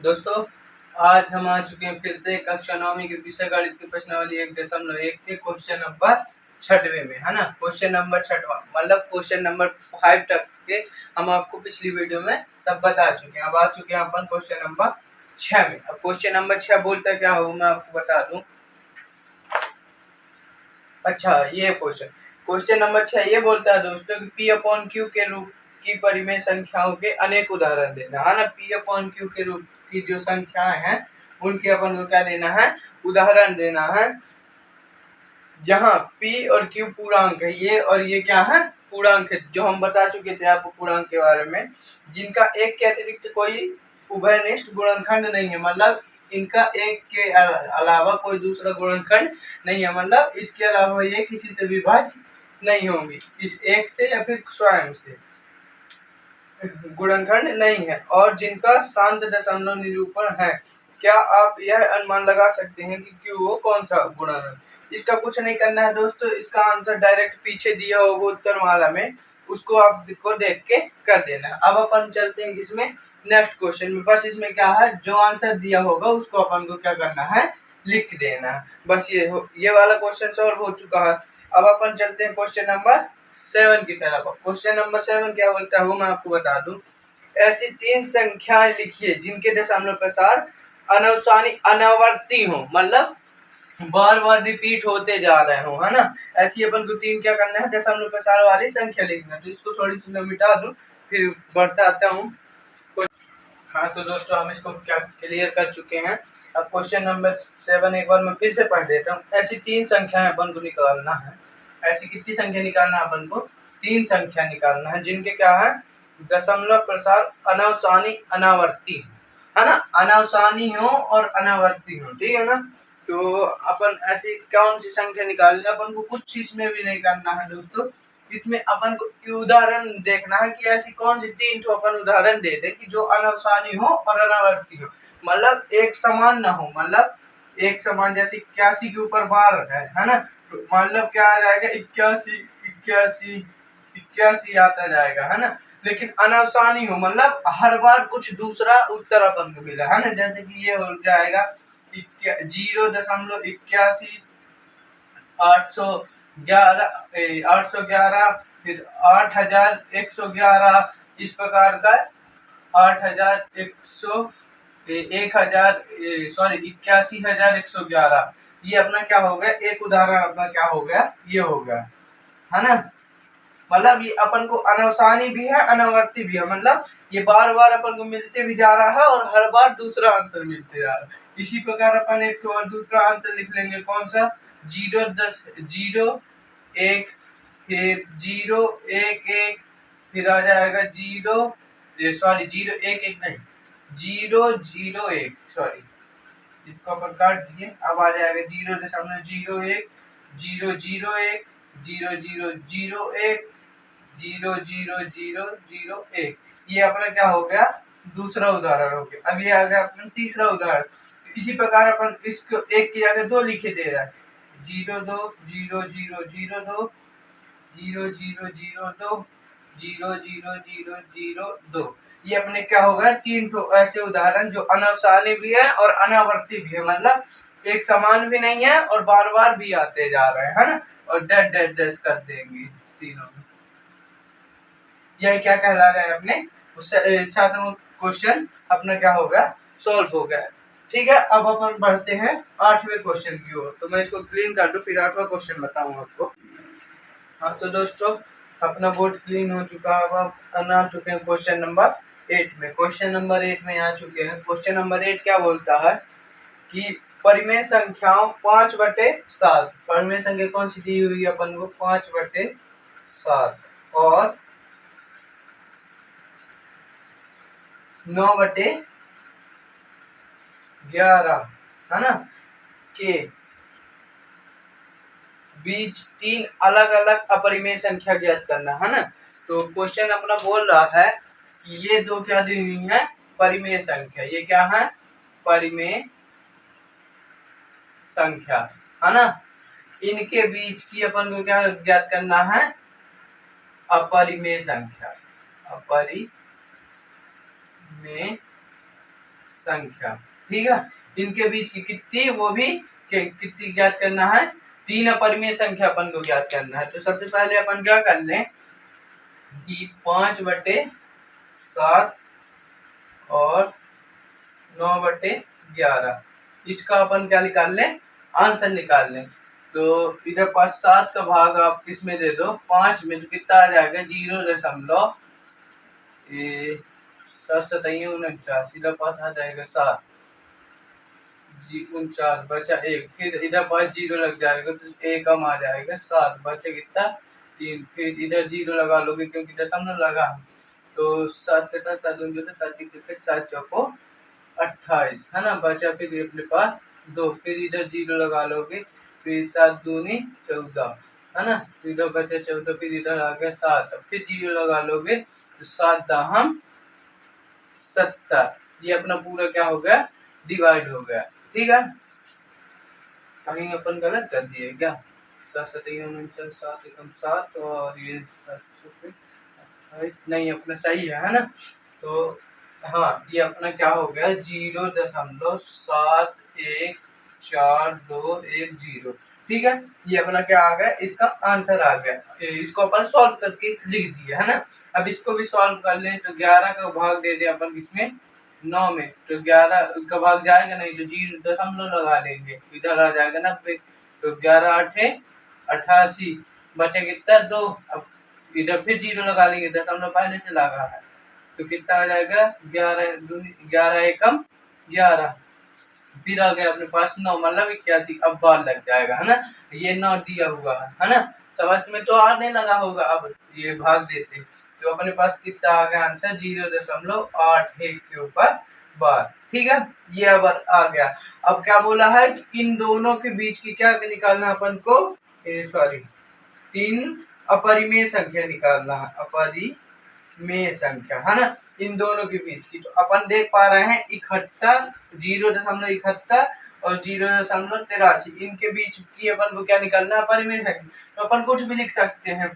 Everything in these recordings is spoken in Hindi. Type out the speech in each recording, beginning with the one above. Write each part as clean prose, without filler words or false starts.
दोस्तों, आज हम आ चुके हैं फिर से कक्षा 9वीं के विषय गणित की प्रश्नावली 1.1 के क्वेश्चन नंबर 6वें में, है ना। क्वेश्चन नंबर 6वां मतलब क्वेश्चन नंबर 5 तक के हम आपको पिछली वीडियो में सब बता चुके हैं। अब आ चुके हैं अपन क्वेश्चन नंबर 6 में। अब क्वेश्चन नंबर 6 बोलता क्या हो मैं आपको बता दूं। अच्छा, ये क्वेश्चन नंबर 6 ये बोलता है दोस्तों कि P अपॉन Q के रूप की परिमेय संख्याओं के अनेक उदाहरण देना, है ना। P अपॉन Q के रूप की जो संख्याएं हैं उनके अपन को क्या देना है, उदाहरण देना है। जहां P और Q पूर्णांक है, ये और ये क्या है, पूर्णांक है, जो हम बता चुके थे आपको पूर्णांक के बारे में, जिनका एक के अतिरिक्त कोई उभयनिष्ठ गुणनखंड नहीं है, मतलब इनका एक के अलावा कोई दूसरा गुणनखंड नहीं है, मतलब इसके अलावा ये किसी से विभाज्य नहीं होंगी, इस एक से या फिर स्वयं से गुणनखंड नहीं है, और जिनका शांत दशमलव निरूपण है। क्या आप यह अनुमान लगा सकते हैं कि क्यों वो कौन सा गुणनखंड। इसका कुछ नहीं करना है दोस्तों, इसका आंसर डायरेक्ट पीछे दिया होगा उत्तरमाला में, उसको आपको देख के कर देना है। अब अपन चलते हैं इसमें नेक्स्ट क्वेश्चन में। बस इसमें क्या है, जो आंसर दिया होगा उसको अपन को क्या करना है, लिख देना है। बस ये वाला क्वेश्चन सॉल्व हो चुका है। अब अपन चलते हैं क्वेश्चन नंबर 7 की तरफ। क्वेश्चन नंबर 7 क्या बोलता है मैं आपको बता दूं। ऐसी 3 संख्याएं लिखिए जिनके दशमलव प्रसार अनावसानी अनावर्ती हो, मतलब बार बार रिपीट होते जा रहे हो, है ना। ऐसी अपन को 3 क्या करना है, दशमलव प्रसार वाली संख्या लिखना है। तो इसको थोड़ी सी मैं मिटा दूं फिर बढ़ता आता हूँ। हाँ तो दोस्तों, हम इसको क्या क्लियर कर चुके हैं। अब क्वेश्चन नंबर 7 एक बार मैं फिर से पढ़ देता हूँ। ऐसी 3 संख्याएं अपन को निकालना है। ऐसी कितनी संख्या निकालना है अपन को, 3 संख्या निकालना है, जिनके क्या है, दशमलव प्रसार अनावसानी अनावर्ती, है ना। अनावसानी हो और अनावर्ती हो, ठीक है ना। तो अपन ऐसी कौन सी संख्या निकालनी है, अपन को कुछ इसमें भी नहीं करना है दोस्तों। इसमें अपन को उदाहरण देखना है कि ऐसी कौन सी 3 तो अपन उदाहरण दे दे कि जो अनावसानी हो और अनावर्ती हो, मतलब एक समान ना हो, मतलब एक समान, जैसे 81 के ऊपर बार है ना। तो मतलब क्या आ जाएगा, 81 81 81 आता जाएगा, है ना। लेकिन अनावसानी हो, मतलब हर बार कुछ दूसरा उत्तर अपन को मिला, है ना। जैसे कि ये हो जाएगा 0.81 811 फिर 8111, इस प्रकार का 8100 81,111, ये अपना क्या हो गया, एक उदाहरण अपना क्या हो गया, ये हो गया, है ना। मतलब ये अपन को अनावसानी भी है अनावर्ती भी है, मतलब ये बार बार अपन को मिलते भी जा रहा है और हर बार दूसरा आंसर मिलते जा रहा है। इसी प्रकार अपन एक और दूसरा आंसर लिख लेंगे, कौन सा, 0 1 फिर 0 1 1 फिर आ जाएगा 0 1 1 नहीं 0 0 1 सॉरी, इसको अपन काट दिए। अब आ जाएगा 0.01 0 0 1 0 0 0 1 0 0 0 0 1, ये अपना क्या हो गया, दूसरा उदाहरण हो गया। अब ये आ गया अपना तीसरा उदाहरण। इसी प्रकार अपन इसको एक की जगह 2 लिखे दे रहा है, 0 2 0 0 0 2 0 0 0 2 0 0 0 0 2, ये अपने क्या होगा, 3 तो ऐसे उदाहरण जो अनावसानी भी है और अनावर्ती भी है, मतलब एक समान भी नहीं है और बार बार भी आते जा रहे हैं, है ना। और डेड डेड डेड कर देंगे तीनों में। यह क्या कहला गया अपने 7वां क्वेश्चन अपना क्या हो गया, सॉल्व हो गया। ठीक है, अब अपन बढ़ते हैं 8वें क्वेश्चन की ओर। तो मैं इसको क्लीन कर दूं फिर 8वां क्वेश्चन बताऊं आपको। हाँ तो दोस्तों, अपना बोर्ड क्लीन हो चुका है। अब आ चुके हैं क्वेश्चन नंबर 8 में। क्वेश्चन नंबर 8 में आ चुके हैं। क्वेश्चन नंबर 8 क्या बोलता है कि परिमेय संख्याओं 5/7, परिमेय संख्या कौन सी दी हुई है अपन को, 5/7 और 9/11, है ना, के बीच 3 अलग अलग अपरिमेय संख्या ज्ञात करना, है ना। तो क्वेश्चन अपना बोल रहा है कि ये दो क्या दी हुई है, परिमेय संख्या, ये क्या है, परिमेय संख्या, है ना। इनके बीच की अपन को क्या ज्ञात करना है, अपरिमेय संख्या, अपरिमेय संख्या। ठीक है, इनके बीच की कितनी वो भी कितनी ज्ञात करना है, 3 अपरिमेय संख्या अपन को ज्ञात करना है। तो सबसे पहले अपन क्या कर लें कि 5/7 और 9/11 इसका अपन क्या निकाल लें, आंसर निकाल लें। तो इधर पास 7 का भाग आप किसमें दे दो, 5 में, तो कितना आ जाएगा 0.7 49 इधर पास आ जाएगा 7 49 बचा 1, फिर इधर पास 0 लग जाएगा तो 1 कम आ जाएगा 7 बचा कितना 3, फिर इधर 0 लगा लोगे क्योंकि दशमलव लगा, तो 7 के साथ 7 दूनी 7 चौको 28 है ना, बचा फिर अपने पास 2, फिर इधर 0 लगा लोगे, फिर 7 दूनी 14 है ना, फिर इधर बचा 14, फिर इधर आ गया 7, फिर 0 लगा लोगे तो 7 दाहम 70, ये अपना पूरा क्या हो गया, डिवाइड हो गया। ठीक है, कहीं अपन गलत कर दिए क्या, 7 एकम 7 और ये 7 नहीं, अपना सही है ना। तो हाँ, ये अपना क्या हो गया 0.714210। ठीक है, ये अपना क्या आ गया, इसका आंसर आ गया। इसको अपन सॉल्व करके लिख दिया है ना। अब इसको भी सॉल्व कर लें तो 11 का भाग दे दे अपन किसमें, 9 में, तो 11 का भाग जाएगा नहीं तो 0 लगा लेंगे, इधर आ जाएगा 90, तो 11 8 88 बचे कितना 2, अब इधर फिर 0 लगा लेंगे, दशमलव पहले से लगा है, तो कितना आ जाएगा 11 एकम 11, फिर आ गया अपने पास 9 मतलब 81, अब बार लग जाएगा है ना, ये 9 दिया हुआ है ना, समझ में तो आने लगा होगा। अब ये भाग देते तो अपने पास कितना आ गया आंसर 0.81 के ऊपर बार। ठीक है, ये अब आ गया। अब क्या बोला है कि इन दोनों के बीच की क्या निकालना अपन को, सॉरी 3 अपरिमेय संख्या निकालना है, अपरिमेय संख्या है ना, इन दोनों के बीच की। तो अपन देख पा रहे हैं 71 0.71 और 0.83, इनके बीच की अपन को क्या निकालना है, अपरिमेय संख्या। तो अपन कुछ भी लिख सकते हैं,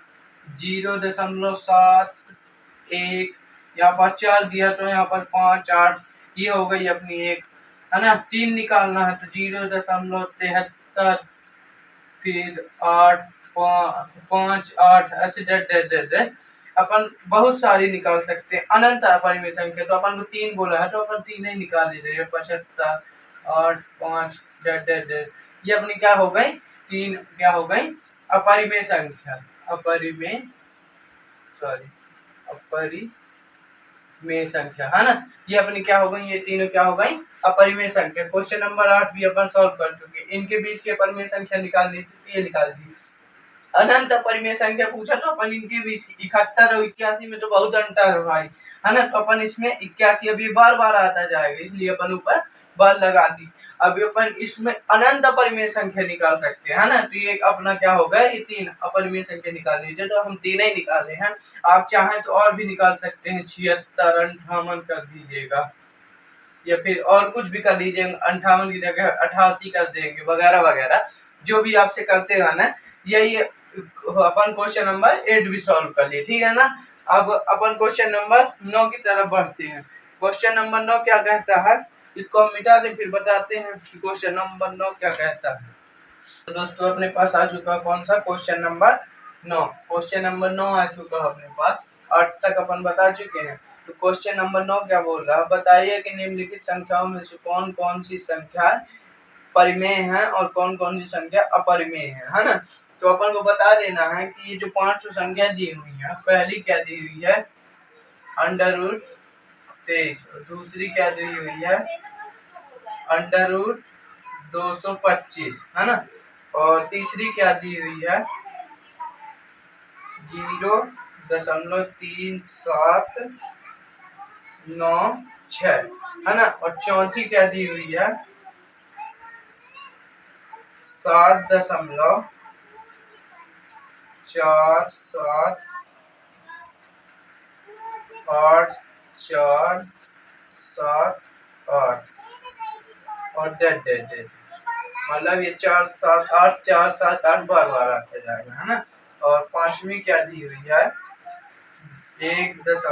0.71, यहाँ पर 4 दिया तो यहाँ पर 5 8, ये हो गई अपनी एक है ना। 3 निकालना है तो 0.73, फिर 8 5 8 ऐसे डे अपन बहुत सारी निकाल सकते हैं, अनंत अपरिमेय संख्या। तो अपन को 3 बोला है तो अपन 3 ही निकाल ले रहे हैं, 75 8 5 डे ये अपनी क्या हो गई, 3 क्या हो गई अपरिमेय संख्या, अपरिमेय संख्या है ना, ये अपनी क्या हो गई, ये तीनों क्या हो गई अपरिमेय संख्या। क्वेश्चन नंबर 8 भी अपन सॉल्व कर चुके, इनके बीच की अपरिमेय संख्या निकालनी थी, ये निकाल दी। अनंत अपरिमेय संख्या पूछा तो अपन इनके बीच 71 और 81 में तो बहुत अंतर है भाई, है ना, तो अपन इसमें 81 अभी बार बार आता जाएगा, इसलिए अपन ऊपर बार लगा दी। अभी अपन इसमें अनंत अपरिमेय संख्या निकाल सकते हैं, है ना, तो ये अपना क्या होगा, ये 3 अपरिमेय संख्या निकाल लीजिए, तो हम 3 ही निकाले हैं। आप चाहें तो और भी निकाल सकते हैं, 76 58 कर दीजिएगा, या फिर और कुछ भी कर लीजिए, 58 की जगह 88 कर देंगे, वगैरह वगैरह जो भी आपसे करते रहना। यही अपन क्वेश्चन नंबर 8 भी सॉल्व कर लिए, ठीक है ना। अब अपन क्वेश्चन नंबर 9 की तरफ बढ़ते हैं। क्वेश्चन नंबर 9 क्या कहता है, इसको हम मिटा दें फिर बताते हैं कि क्वेश्चन नंबर 9 क्या कहता है। तो दोस्तों अपने पास आ चुका कौन सा, क्वेश्चन नंबर 9। क्वेश्चन नंबर 9 आ चुका है अपने पास, 8 तक अपन बता चुके हैं। तो क्वेश्चन नंबर 9 क्या बोल रहा है, बताइए कि निम्नलिखित संख्याओं में से कौन कौन सी संख्या परिमेय है और कौन कौन सी संख्या अपरिमेय है ना। तो अपन को बता देना है कि ये जो 5 संख्या दी हुई है, पहली क्या दी हुई है √23, दूसरी क्या दी हुई है √225 है ना, और तीसरी क्या दी हुई है 0.3796 है ना, और चौथी क्या दी हुई है 7.4778 और डेट मतलब ये 4 7 8 4 7 8 बार बार आते जाएगा, है ना। और पांचवी क्या दी हुई है 1.10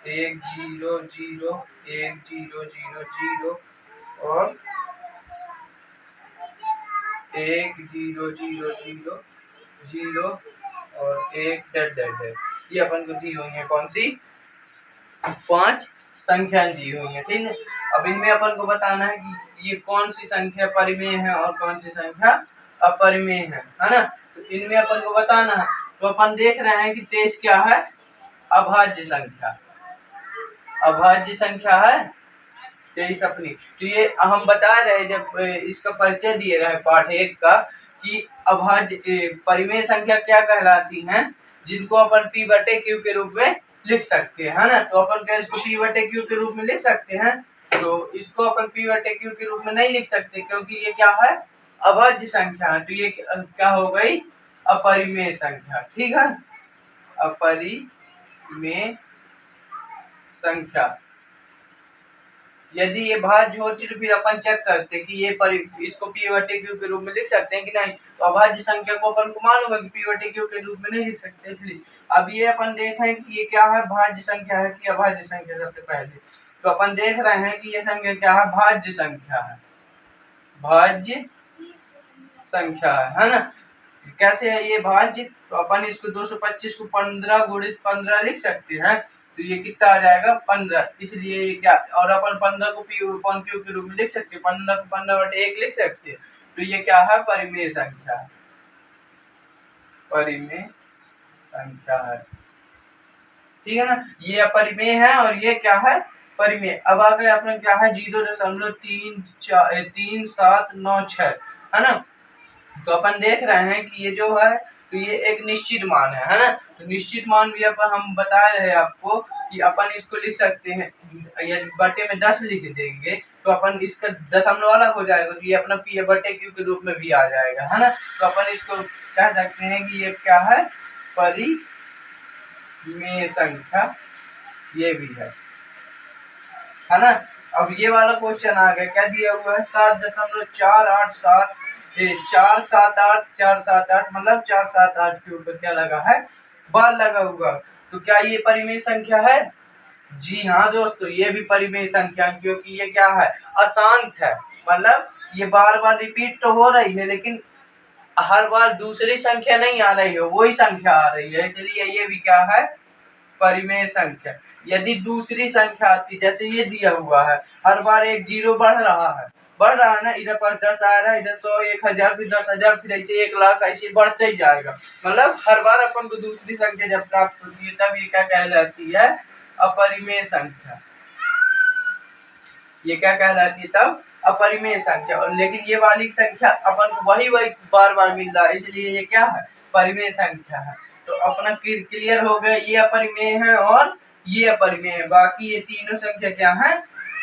1 0 0 1 0 0 0 और 1 0 0 0 0 और 1 डैट डैट डैट। ये अपन को दी हुई है कौन सी? 5 संख्याएं दी हुई है, ठीक है। अब इनमें अपन को बताना है कि ये कौन सी संख्या परिमेय है और कौन सी संख्या अपरिमेय है ना। तो इनमें अपन को बताना है। तो अपन देख रहे हैं कि 23 क्या है? अभाज्य संख्या। अभाज्य संख्या है 23 अपनी। तो ये हम बता रहे जब इसका परिचय दिए रहे पाठ 1 का कि अभाज्य परिमेय संख्या क्या कहलाती हैं, जिनको अपन p/q के रूप में लिख सकते हैं, है ना। तो अपन क्या इसको p/q के रूप में लिख सकते हैं? तो इसको अपन p/q के रूप में नहीं लिख सकते क्योंकि ये क्या है? अभाज्य संख्या है। तो ये क्या हो गई? अपरिमेय संख्या, ठीक है। अपरिमेय संख्या। यदि ये भाज्य होती तो फिर अपन चेक करते कि ये इसको p/q के रूप में लिख सकते हैं कि नहीं। तो अभाज्य संख्या को अपन को मालूम है कि p/q के रूप में नहीं लिख सकते, इसलिए अब ये अपन देखें कि ये क्या है? भाज्य संख्या है कि अभाज्य संख्या। सबसे पहले तो अपन देख रहे हैं कि ये संख्या क्या है? भाज्य संख्या है। भाज्य संख्या है ना। कैसे है ये भाज्य? तो अपन इसको 225 को 15 गुणित 15 लिख सकते हैं। तो ये कितना आ जाएगा? 15। इसलिए ये क्या, और अपन 15 को p/q के रूप में लिख सकते हैं। 15 को 15/1 लिख सकते हैं। तो ये क्या है? परिमेय संख्या। परिमेय संख्या है, ठीक है ना। ये अपरिमेय है और ये क्या है? परिमेय। अब आ गया अपना क्या है? 0.3796 है ना। तो अपन देख रहे हैं कि ये जो है तो ये एक निश्चित मान है ना। तो निश्चित मान भी अपन हम बता रहे हैं आपको कि अपन इसको लिख सकते हैं, या बटे में 10 लिख देंगे तो अपन इसका दशमलव अलग हो जाएगा, तो ये अपना p/q के रूप में भी आ जाएगा, है ना। तो अपन इसको कह सकते हैं कि ये क्या है? परिमेय संख्या ये भी है ना। अब ये वाला क्वेश्चन आ गया, क्या दिया हुआ है? 7.487 478 मतलब 478 के ऊपर क्या लगा है? बार लगा हुआ। तो क्या ये परिमेय संख्या है? जी हाँ दोस्तों, ये भी परिमेय संख्या, क्योंकि ये क्या है? अशांत है। मतलब ये बार बार रिपीट तो हो रही है लेकिन हर बार दूसरी संख्या नहीं आ रही है, वही संख्या आ रही है, इसलिए ये भी क्या है? परिमेय संख्या। यदि दूसरी संख्या आती, जैसे ये दिया हुआ है, हर बार एक 0 बढ़ रहा है ना। इधर पास 10 आ रहा है, इधर 100, 1000, फिर 10,000, फिर ऐसे 1 लाख, ऐसे बढ़ते ही जाएगा। मतलब हर बार अपन को दूसरी संख्या जब प्राप्त होती है तब ये क्या कहलाती है? अपरिमेय संख्या। ये क्या कहलाती है तब? अपरिमेय संख्या। और लेकिन ये वाली संख्या अपन को वही बार बार मिल रहा है, इसलिए ये क्या है? परिमेय संख्या है। तो अपना क्लियर हो गया, ये अपरिमेय है और ये अपरिमेय है। बाकी ये तीनों संख्या क्या है?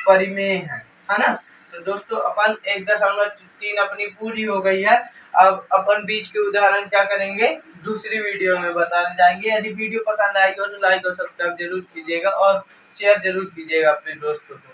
परिमेय है ना। तो दोस्तों अपन 1.3 अपनी पूरी हो गई है। अब अपन बीच के उदाहरण क्या करेंगे? दूसरी वीडियो में बताने जाएंगे। यदि वीडियो पसंद आई हो तो लाइक और सब्सक्राइब जरूर कीजिएगा और शेयर जरूर कीजिएगा अपने दोस्तों को।